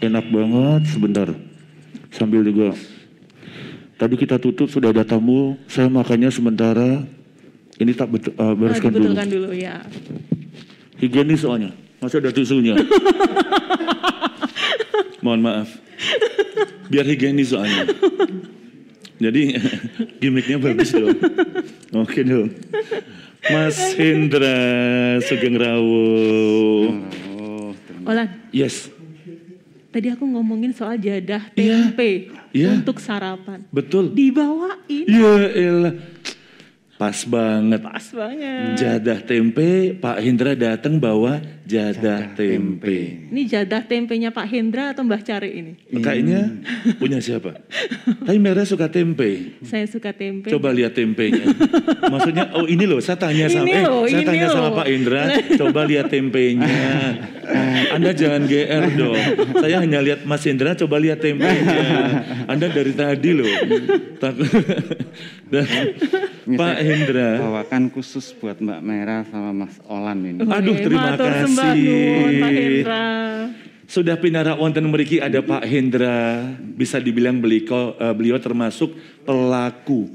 Enak banget sebentar. Sambil juga tadi kita tutup sudah ada tamu, saya makannya sementara. Ini tak bereskan dulu. Dibetulkan dulu ya. Higienis soalnya, masih ada tisunya. Mohon maaf. Biar higienis soalnya. Jadi gimmicknya bagus dong. Oke dong. Mas Hendra Sugeng Rawo. Olan. Yes. Tadi aku ngomongin soal jadah tempe untuk sarapan. Betul. Dibawain. Ya elah. Pas banget. Pas banget. Jadah tempe, Pak Hendra datang bawa jadah tempe. Ini jadah tempenya Pak Hendra atau Mbah Cari ini? Kayaknya punya siapa? Tapi Merah suka tempe. Saya suka tempe. Coba lihat tempenya. Maksudnya, oh ini loh, saya tanya sama Pak Hendra, coba lihat tempenya. Anda jangan GR dong. Saya hanya lihat Mas Hendra, coba lihat tempenya. Anda dari tadi loh. Pak Hendra. Bawakan khusus buat Mbak Merah sama Mas Olan ini. Aduh, terima kasih. Pak Hendra. Sudah pinara wonten mriki ada Pak Hendra. Bisa dibilang beliau termasuk pelaku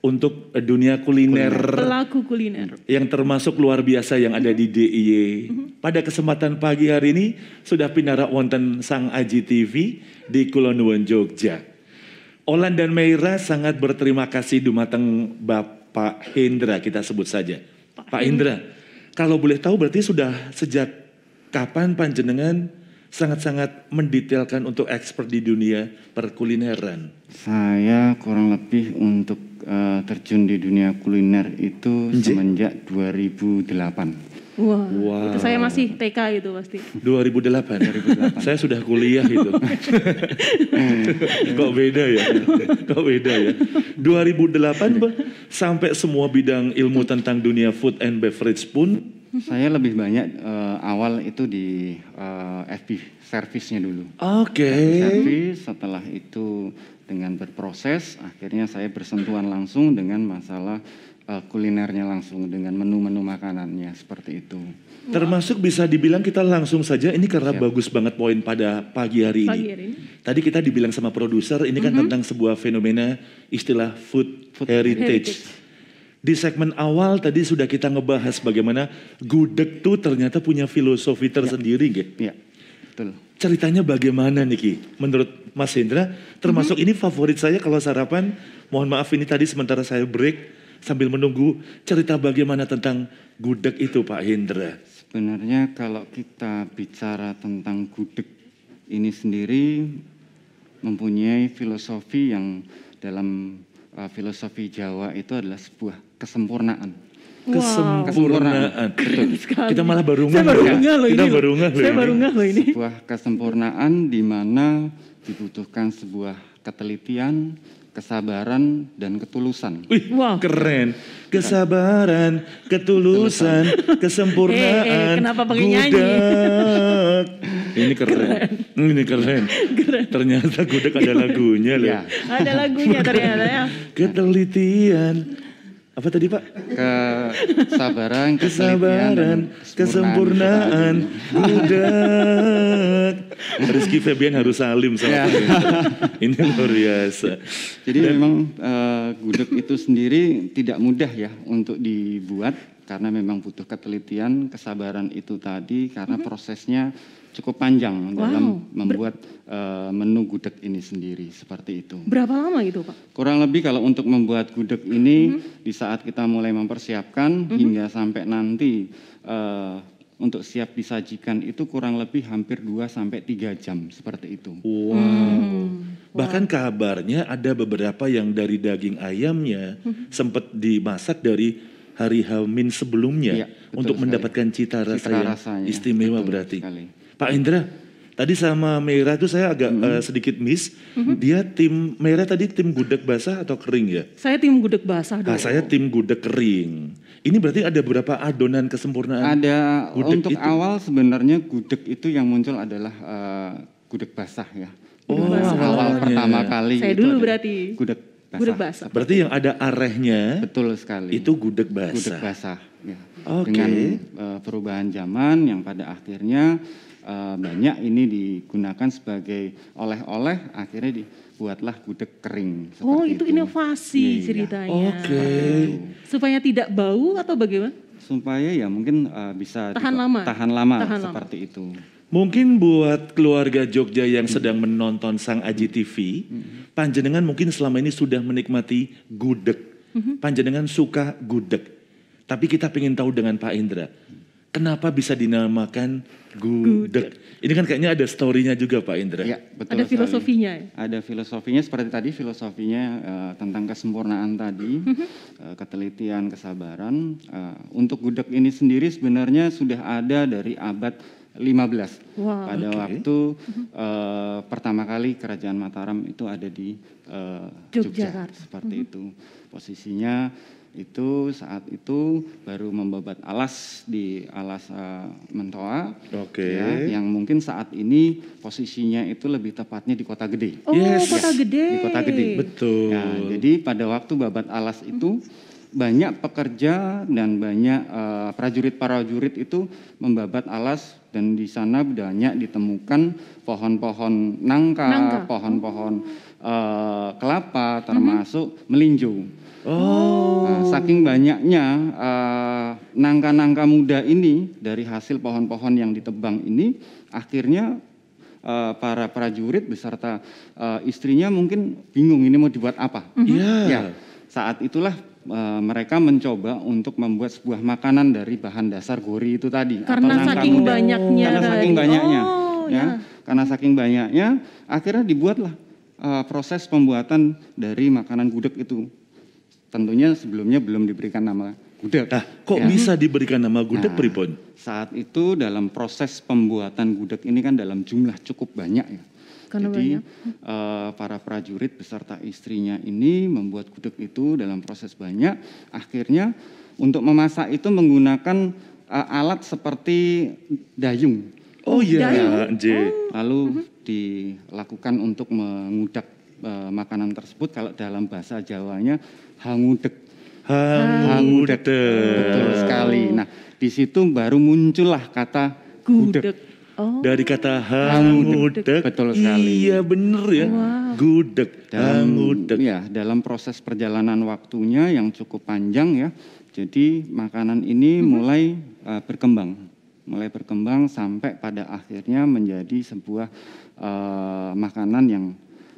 untuk dunia kuliner. Pelaku kuliner. Yang termasuk luar biasa yang ada di DIY. Pada kesempatan pagi hari ini sudah pinara wonten Sang Aji TV di Kulon Nuwun Jogja. Olan dan Meira sangat berterima kasih dumateng Bapak Hendra, kita sebut saja. Pak Hendra, kalau boleh tahu berarti sudah sejak kapan panjenengan sangat-sangat mendetailkan untuk expert di dunia perkulineran? Saya kurang lebih untuk terjun di dunia kuliner itu semenjak 2008. Wow. Itu saya masih TK itu pasti. 2008. Saya sudah kuliah itu. Kok beda ya? 2008 sampai semua bidang ilmu tentang dunia food and beverage pun. Saya lebih banyak awal itu di FB service-nya dulu. Oke. Service, setelah itu dengan berproses, akhirnya saya bersentuhan langsung dengan masalah kulinernya langsung, dengan menu-menu makanannya, seperti itu. Termasuk bisa dibilang kita langsung saja, ini karena bagus banget poin pada pagi hari ini. Tadi kita dibilang sama produser, ini kan tentang sebuah fenomena istilah food heritage. Di segmen awal tadi sudah kita ngebahas bagaimana gudeg tuh ternyata punya filosofi tersendiri, gitu. Iya, betul. Ceritanya bagaimana Niki? Menurut Mas Hendra, termasuk ini favorit saya kalau sarapan. Mohon maaf ini tadi sementara saya break sambil menunggu cerita bagaimana tentang gudeg itu Pak Hendra. Sebenarnya kalau kita bicara tentang gudeg ini sendiri mempunyai filosofi yang dalam filosofi Jawa itu adalah sebuah kesempurnaan. Kesempurnaan. Kita malah baru ngeh. Saya baru ngeh loh ini. Sebuah kesempurnaan di mana dibutuhkan sebuah ketelitian, kesabaran, dan ketulusan. Wih, keren. Kesabaran, ketulusan, kesempurnaan. Kenapa pakai nyanyi? Ini keren. Ternyata gudeg ada lagunya loh. Ya. Ada lagunya ternyata ya. Ketelitian. Apa tadi Pak? Kesabaran, kesempurnaan, gudeg. Rizky Febian harus salim sama ini luar biasa. Jadi memang gudeg itu sendiri tidak mudah ya untuk dibuat karena memang butuh ketelitian, kesabaran itu tadi karena prosesnya cukup panjang dalam membuat menu gudeg ini sendiri, seperti itu. Berapa lama itu Pak? Kurang lebih kalau untuk membuat gudeg ini di saat kita mulai mempersiapkan hingga sampai nanti untuk siap disajikan itu kurang lebih hampir 2-3 jam seperti itu. Bahkan kabarnya ada beberapa yang dari daging ayamnya sempat dimasak dari hari H- sebelumnya untuk sekali. Mendapatkan cita rasa yang istimewa berarti. Sekali. Pak Indra, tadi sama Meira tuh saya agak sedikit miss. Dia tim Meira tadi tim gudeg basah atau kering ya? Saya tim gudeg basah dong. Saya tim gudeg kering. Ini berarti ada beberapa adonan kesempurnaan. Ada gudeg untuk itu. Awal sebenarnya gudeg itu yang muncul adalah gudeg basah ya. Awal pertama kali. Saya dulu berarti. Gudeg basah. Berarti yang ada arehnya. Betul sekali. Itu gudeg basah. Gudeg basah. Ya. Oke. Dengan perubahan zaman yang pada akhirnya banyak ini digunakan sebagai oleh-oleh, akhirnya dibuatlah gudeg kering. Oh, itu inovasi Iya. ceritanya. Oke. Supaya tidak bau atau bagaimana? Supaya ya mungkin bisa Tahan lama. tahan lama Tahan lama. seperti itu. Mungkin buat keluarga Jogja yang sedang menonton Sang Aji TV, panjenengan mungkin selama ini sudah menikmati gudeg. Panjenengan suka gudeg. Tapi kita ingin tahu dengan Pak Indra, kenapa bisa dinamakan gudeg? Ini kan kayaknya ada story-nya juga Pak Indra. Ya, betul Ada sekali. filosofinya. Ada filosofinya seperti tadi, filosofinya tentang kesempurnaan tadi, ketelitian, kesabaran. Untuk gudeg ini sendiri sebenarnya sudah ada dari abad 15. Wow. Pada waktu pertama kali Kerajaan Mataram itu ada di Jogja, Yogyakarta. seperti itu. Posisinya itu saat itu baru membabat alas di alas Mentoa, Oke. ya, yang mungkin saat ini posisinya itu lebih tepatnya di Kota Gede. Oh, Yes. Kota Gede. Di Kota Gede. Betul. Ya, jadi pada waktu babat alas itu banyak pekerja dan banyak prajurit-prajurit itu membabat alas, dan di sana banyak ditemukan pohon-pohon nangka. Pohon-pohon kelapa, termasuk melinjo. Nah, saking banyaknya nangka-nangka muda ini dari hasil pohon-pohon yang ditebang ini, akhirnya para prajurit beserta istrinya mungkin bingung ini mau dibuat apa. Ya, saat itulah mereka mencoba untuk membuat sebuah makanan dari bahan dasar gori itu tadi. Karena atau nangka saking muda. banyaknya. Karena saking banyaknya. Oh, Ya, karena saking banyaknya, akhirnya dibuatlah proses pembuatan dari makanan gudeg itu. Tentunya sebelumnya belum diberikan nama gudeg. Nah, kok bisa diberikan nama gudeg pripun? Saat itu dalam proses pembuatan gudeg ini kan dalam jumlah cukup banyak ya. Karena Jadi banyak. para prajurit beserta istrinya ini membuat gudeg itu dalam proses banyak. Akhirnya untuk memasak itu menggunakan alat seperti dayung. Oh iya, dayung. Nje. Lalu dilakukan untuk mengudak makanan tersebut, kalau dalam bahasa Jawanya hangudeg. Hangudeg. Betul sekali. Nah, di situ baru muncullah kata gudeg. Oh. Dari kata hangudeg. Betul sekali. Iya bener ya. Gudeg, hangudeg. Ya, dalam proses perjalanan waktunya yang cukup panjang ya. Jadi makanan ini mulai berkembang. Mulai berkembang sampai pada akhirnya menjadi sebuah makanan yang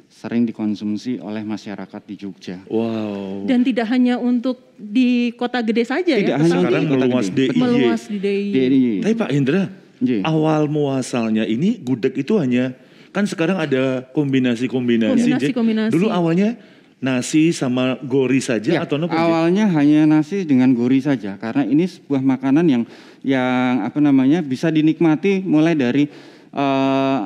sering dikonsumsi oleh masyarakat di Jogja. Wow. Dan tidak hanya untuk di Kota Gede saja Tidak ya. hanya Sekarang di Kota meluas Gede. DIY. Meluas di DIY. Jadi, Tapi Pak Indra, Nggih. awal muasalnya ini gudeg itu hanya, kan sekarang ada kombinasi-kombinasi. Nje. Kombinasi-kombinasi. Dulu awalnya nasi sama gori saja ya, atau apa? Nje? awalnya hanya nasi dengan gori saja, karena ini sebuah makanan yang apa namanya bisa dinikmati mulai dari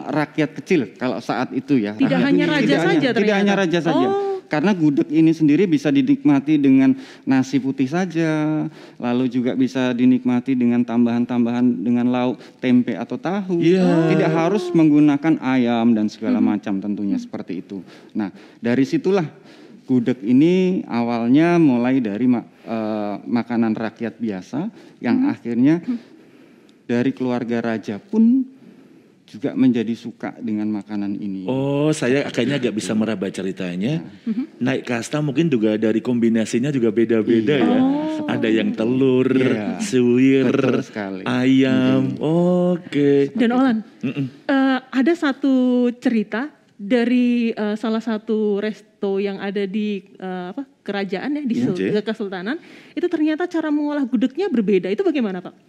rakyat kecil kalau saat itu ya. Tidak Rakyat hanya kecil. raja Tidak saja hanya, ternyata. Tidak hanya raja saja. Oh. Karena gudeg ini sendiri bisa dinikmati dengan nasi putih saja, lalu juga bisa dinikmati dengan tambahan-tambahan dengan lauk tempe atau tahu. Iya. Tidak harus menggunakan ayam dan segala macam tentunya seperti itu. Nah, dari situlah gudeg ini awalnya mulai dari makanan rakyat biasa yang akhirnya dari keluarga raja pun juga menjadi suka dengan makanan ini. Oh, saya kayaknya agak bisa meraba ceritanya. Naik kasta mungkin juga dari kombinasinya juga beda-beda ya. Ada yang telur, Iya. suwir, Betul sekali. ayam. Oke. Dan Olan, ada satu cerita dari salah satu resto yang ada di kerajaan ya, di Kesultanan. Itu ternyata cara mengolah gudegnya berbeda. Itu bagaimana Pak?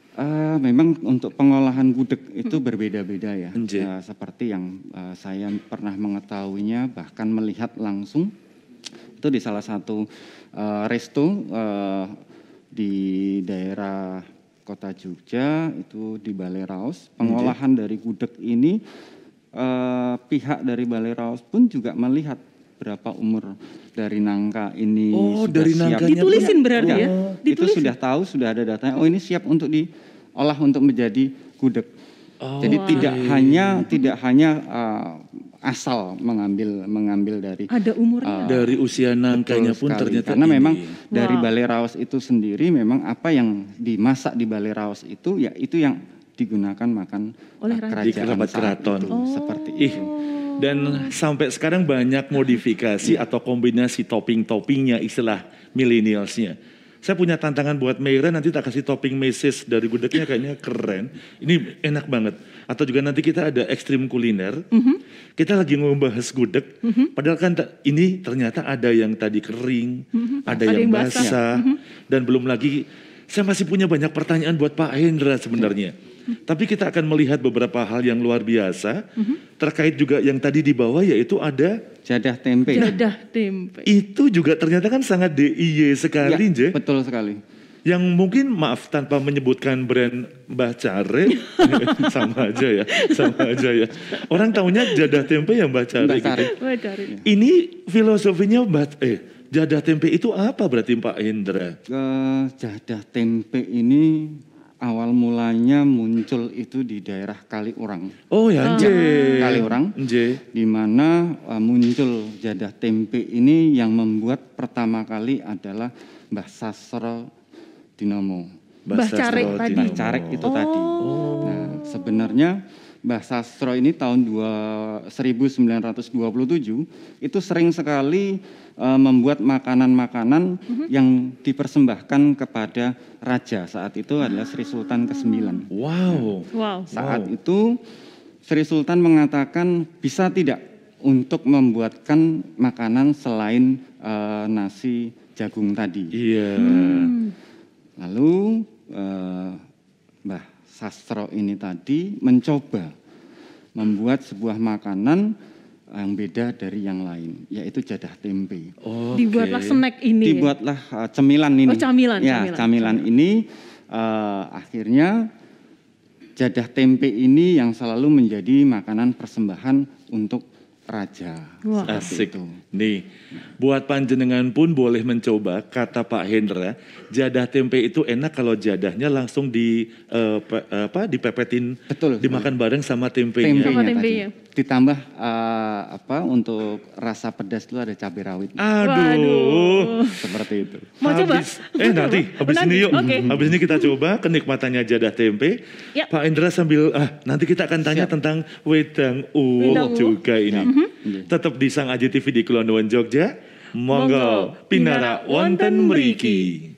Memang untuk pengolahan gudeg itu berbeda-beda ya. Nje. Seperti yang saya pernah mengetahuinya, bahkan melihat langsung itu di salah satu resto di daerah Kota Jogja, itu di Balai Raos. Pengolahan dari gudeg ini pihak dari Balai Raos pun juga melihat berapa umur dari nangka ini. Oh, sudah dari siap. nangkanya. Ditulisin berarti ya? Itu Ditulisin. sudah tahu, sudah ada datanya. Oh, ini siap untuk diolah untuk menjadi gudeg. Oh, Jadi tidak hanya asal mengambil dari ada umurnya. Dari usia nangkanya pun ternyata karena ini. memang dari Balai Raos itu sendiri memang apa yang dimasak di Balai Raos itu ya itu yang digunakan makan oleh kerajaan saat keraton. itu, seperti itu. Dan sampai sekarang banyak modifikasi atau kombinasi topping-toppingnya istilah millennialsnya. Saya punya tantangan buat Meira, nanti tak kasih topping meses dari gudegnya, kayaknya keren. Ini enak banget. Atau juga nanti kita ada ekstrim kuliner. Kita lagi ngebahas gudeg, padahal kan ini ternyata ada yang tadi kering, ada yang basah, dan belum lagi saya masih punya banyak pertanyaan buat Pak Hendra sebenarnya. Tapi kita akan melihat beberapa hal yang luar biasa, terkait juga yang tadi di bawah, yaitu ada jadah tempe. Jadah tempe. Itu juga ternyata kan sangat DIY sekali, ya, betul sekali. Yang mungkin, maaf tanpa menyebutkan brand Mbah Care, sama aja ya. Orang taunya jadah tempe yang Mbah Care. Gitu. Ini filosofinya jadah tempe itu apa berarti Pak Hendra? Jadah tempe ini awal mulanya muncul itu di daerah Kaliurang. Oh ya, Kaliurang. Di mana muncul jadah tempe ini yang membuat pertama kali adalah Mbah Sasro Dinomo. Mbah Carek itu tadi. Nah, sebenarnya Mbah Sasro ini tahun 1927 itu sering sekali membuat makanan-makanan yang dipersembahkan kepada raja. Saat itu adalah Sri Sultan ke-9. Wow. Saat itu Sri Sultan mengatakan bisa tidak untuk membuatkan makanan selain nasi jagung tadi. Iya. Lalu Mbah Sasro ini tadi mencoba membuat sebuah makanan yang beda dari yang lain, yaitu jadah tempe. Dibuatlah snack ini. Dibuatlah cemilan ini. Camilan ini akhirnya jadah tempe ini yang selalu menjadi makanan persembahan untuk raja. Asik. Nih, buat panjenengan pun boleh mencoba, kata Pak Hendra, jadah tempe itu enak kalau jadahnya langsung dipepetin, dimakan bareng sama tempenya. Tempenya. Ditambah untuk rasa pedas itu ada cabai rawit. Aduh. Seperti itu. Mau coba? Nanti habis ini yuk. Habis ini kita coba kenikmatannya jadah tempe. Yep. Pak Hendra sambil nanti kita akan tanya tentang wedang uwok juga ini. Tetap di Sang Aji TV di Kulon Progo Jogja. Monggo pinara wonten mriki.